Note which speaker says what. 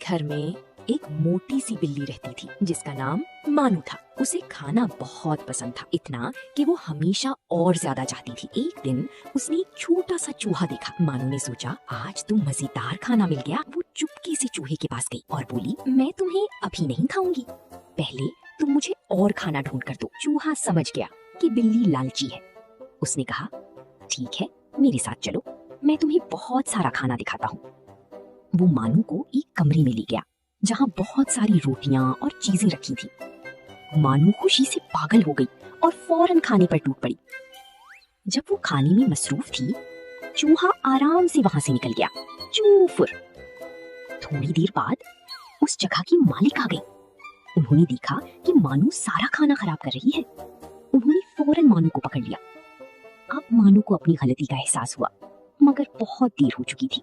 Speaker 1: घर में एक मोटी सी बिल्ली रहती थी जिसका नाम मानू था। उसे खाना बहुत पसंद था, इतना कि वो हमेशा और ज्यादा चाहती थी। एक दिन उसने एक छोटा सा चूहा देखा। मानू ने सोचा आज तो मजेदार खाना मिल गया। वो चुपके से चूहे के पास गई और बोली, मैं तुम्हें अभी नहीं खाऊंगी, पहले तुम मुझे और खाना ढूंढ कर दो। चूहा समझ गया कि बिल्ली लालची है। उसने कहा, ठीक है, मेरे साथ चलो, मैं तुम्हें बहुत सारा खाना दिखाता हूँ। वो मानू को एक कमरे में ले गया जहाँ बहुत सारी रोटियां और चीजें रखी थी। मानू खुशी से पागल हो गई और फौरन खाने पर टूट पड़ी। जब वो खाने में मसरूफ थी, चूहा आराम से वहां से निकल गया। चूफुर। थोड़ी देर बाद उस जगह की मालिक आ गई। उन्होंने देखा कि मानू सारा खाना खराब कर रही है। उन्होंने फौरन मानू को पकड़ लिया। अब मानू को अपनी गलती का एहसास हुआ, मगर बहुत देर हो चुकी थी।